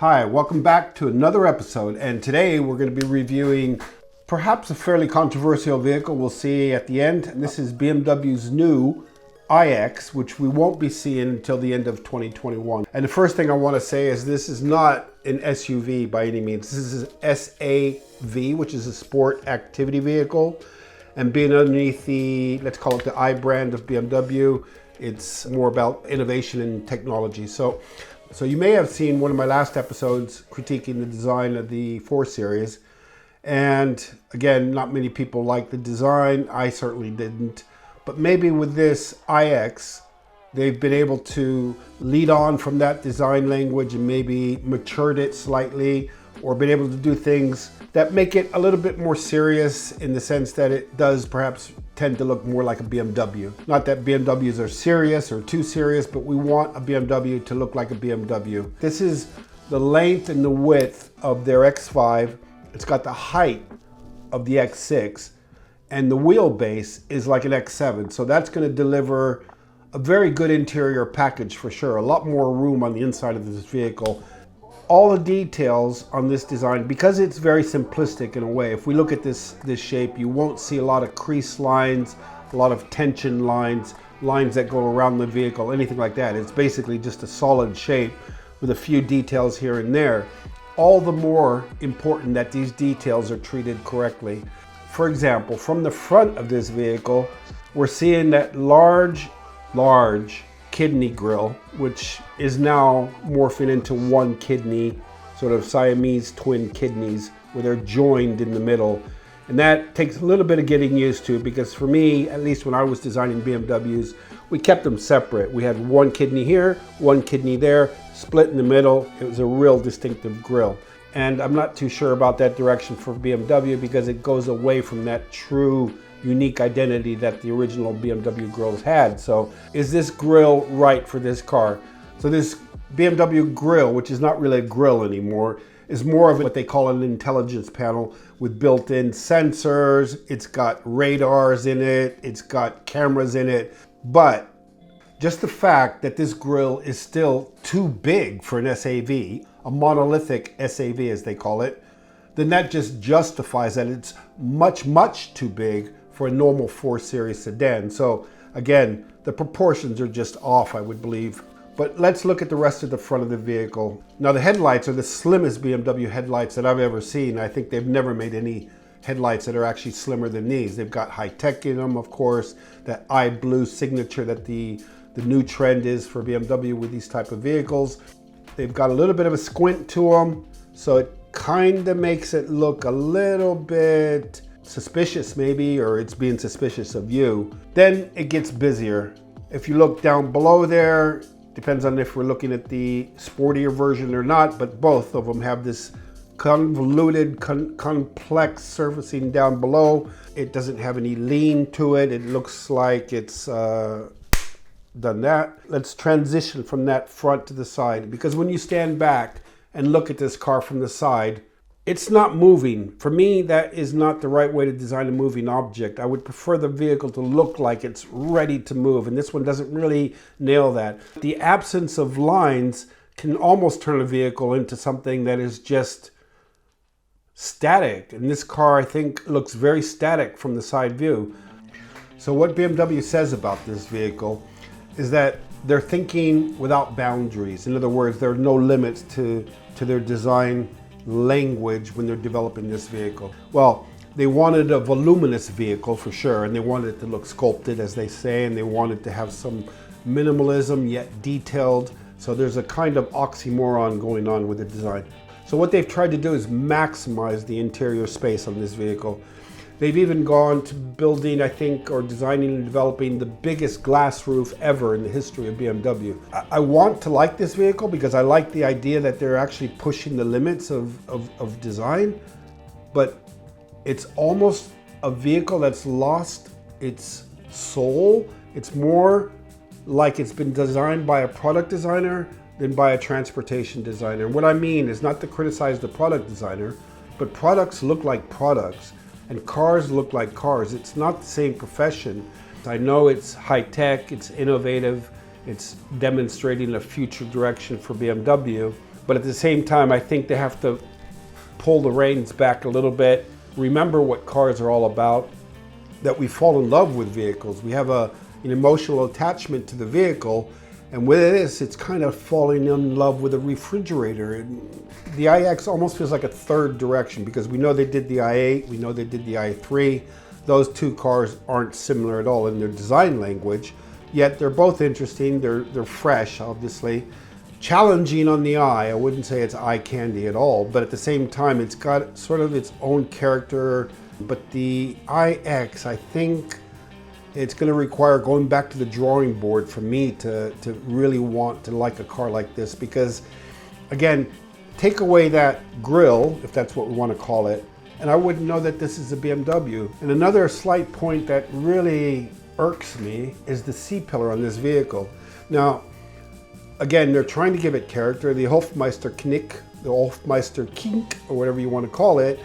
Hi, welcome back to another episode, and today we're going to be reviewing perhaps a fairly controversial vehicle we'll see at the end. And this is BMW's new iX, which we won't be seeing until the end of 2021. And the first thing I want to say is this is not an SUV by any means. This is an SAV, which is a sport activity vehicle. And being underneath the, let's call it the I brand of BMW, it's more about innovation and technology. So you may have seen one of my last episodes critiquing the design of the 4 Series. And again, not many people like the design. I certainly didn't. But maybe with this iX, they've been able to lead on from that design language and maybe matured it slightly, or been able to do things that make it a little bit more serious in the sense that it does perhaps tend to look more like a BMW. Not that BMWs are serious or too serious, but we want a BMW to look like a BMW. This is the length and the width of their X5. It's got the height of the X6, and the wheelbase is like an X7. So that's going to deliver a very good interior package for sure. A lot more room on the inside of this vehicle. All the details on this design, because it's very simplistic in a way. If we look at this shape, you won't see a lot of crease lines, a lot of tension lines, lines that go around the vehicle, anything like that. It's basically just a solid shape with a few details here and there. All the more important that these details are treated correctly. For example, from the front of this vehicle, we're seeing that large kidney grille, which is now morphing into one kidney, sort of Siamese twin kidneys, where they're joined in the middle. And that takes a little bit of getting used to, because for me, at least when I was designing BMWs, we kept them separate. We had one kidney here, one kidney there, split in the middle. It was a real distinctive grille. And I'm not too sure about that direction for BMW, because it goes away from that true unique identity that the original BMW grills had. So is this grille right for this car? So this BMW grille, which is not really a grille anymore, is more of what they call an intelligence panel with built-in sensors. It's got radars in it, it's got cameras in it. But just the fact that this grille is still too big for an SAV, a monolithic SAV as they call it, then that just justifies that it's much too big for a normal 4 Series sedan. So again, the proportions are just off, I would believe. But let's look at the rest of the front of the vehicle. Now the headlights are the slimmest BMW headlights that I've ever seen. I think they've never made any headlights that are actually slimmer than these. They've got high tech in them, of course, that eye blue signature that the new trend is for BMW with these type of vehicles. They've got a little bit of a squint to them, so it kind of makes it look a little bit suspicious maybe, or it's being suspicious of you. Then it gets busier. If you look down below there, depends on if we're looking at the sportier version or not, but both of them have this convoluted, complex surfacing down below. It doesn't have any lean to it. It looks like it's done that. Let's transition from that front to the side, because when you stand back and look at this car from the side, it's not moving. For me, that is not the right way to design a moving object. I would prefer the vehicle to look like it's ready to move, and this one doesn't really nail that. The absence of lines can almost turn a vehicle into something that is just static. And this car, I think, looks very static from the side view. So what BMW says about this vehicle is that they're thinking without boundaries. In other words, there are no limits to their design language when they're developing this vehicle. Well, they wanted a voluminous vehicle for sure, and they wanted it to look sculpted, as they say, and they wanted to have some minimalism yet detailed. So there's a kind of oxymoron going on with the design. So what they've tried to do is maximize the interior space on this vehicle. They've even gone to building, I think, or designing and developing the biggest glass roof ever in the history of BMW. I want to like this vehicle because I like the idea that they're actually pushing the limits of design, but it's almost a vehicle that's lost its soul. It's more like it's been designed by a product designer than by a transportation designer. What I mean is not to criticize the product designer, but products look like products. And cars look like cars. It's not the same profession. I know it's high tech, it's innovative, it's demonstrating a future direction for BMW, But at the same time, I think they have to pull the reins back a little bit. Remember what cars are all about, that we fall in love with vehicles. We have an emotional attachment to the vehicle. And with this, it's kind of falling in love with a refrigerator. And the iX almost feels like a third direction, because we know they did the i8, we know they did the i3. Those two cars aren't similar at all in their design language, yet they're both interesting. They're fresh, obviously. Challenging on the eye. I wouldn't say it's eye candy at all, but at the same time, it's got sort of its own character. But the iX, I think, it's going to require going back to the drawing board for me to really want to like a car like this, because again, take away that grille, if that's what we want to call it, and I wouldn't know that this is a BMW. And another slight point that really irks me is the C-pillar on this vehicle. Now, again, they're trying to give it character. The Hofmeister Knick, the Hofmeister Kink, or whatever you want to call it,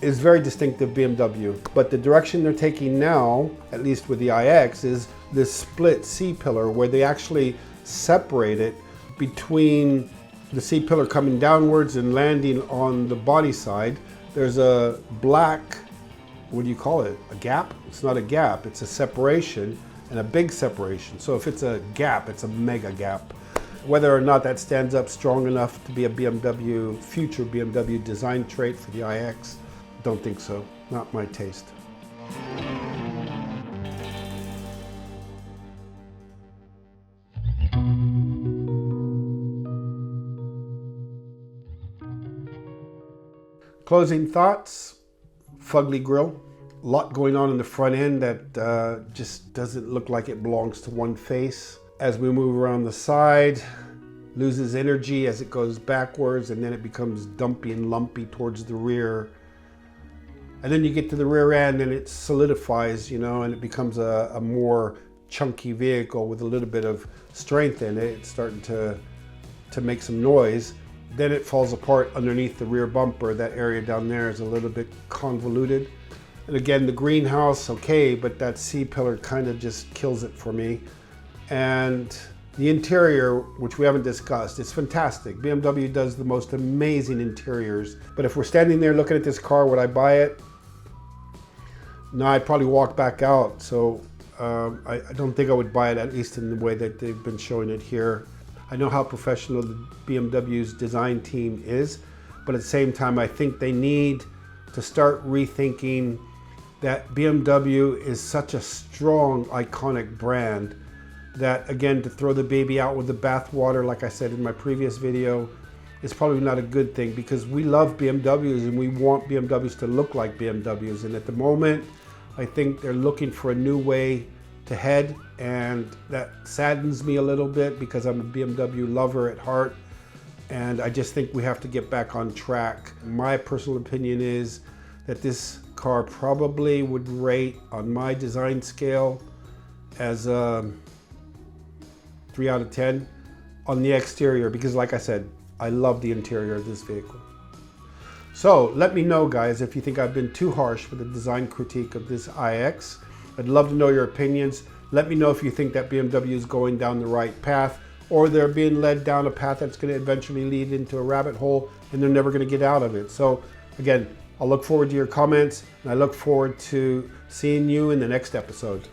is very distinctive BMW. But the direction they're taking now, at least with the iX, is this split C-pillar where they actually separate it between the C-pillar coming downwards and landing on the body side. There's a black, what do you call it? A gap? It's not a gap, it's a separation, and a big separation. So if it's a gap, it's a mega gap. Whether or not that stands up strong enough to be a BMW, future BMW design trait for the iX, don't think so. Not my taste. Closing thoughts, fugly grille. A lot going on in the front end that just doesn't look like it belongs to one face. As we move around the side, loses energy as it goes backwards, and then it becomes dumpy and lumpy towards the rear. And then you get to the rear end and it solidifies, you know, and it becomes a more chunky vehicle with a little bit of strength in it. It's starting to make some noise. Then it falls apart underneath the rear bumper. That area down there is a little bit convoluted. And again, the greenhouse, okay, but that C-pillar kind of just kills it for me. And the interior, which we haven't discussed, is fantastic. BMW does the most amazing interiors. But if we're standing there looking at this car, would I buy it? No, I'd probably walk back out. So I don't think I would buy it, at least in the way that they've been showing it here. I know how professional the BMW's design team is, but at the same time, I think they need to start rethinking that BMW is such a strong, iconic brand that, again, to throw the baby out with the bathwater, like I said in my previous video, is probably not a good thing, because we love BMWs and we want BMWs to look like BMWs. And at the moment, I think they're looking for a new way to head, and that saddens me a little bit because I'm a BMW lover at heart. And I just think we have to get back on track. My personal opinion is that this car probably would rate on my design scale as a 3 out of 10 on the exterior, because like I said, I love the interior of this vehicle. So let me know, guys, if you think I've been too harsh with the design critique of this iX. I'd love to know your opinions. Let me know if you think that BMW is going down the right path, or they're being led down a path that's going to eventually lead into a rabbit hole and they're never going to get out of it. So again, I'll look forward to your comments, and I look forward to seeing you in the next episode.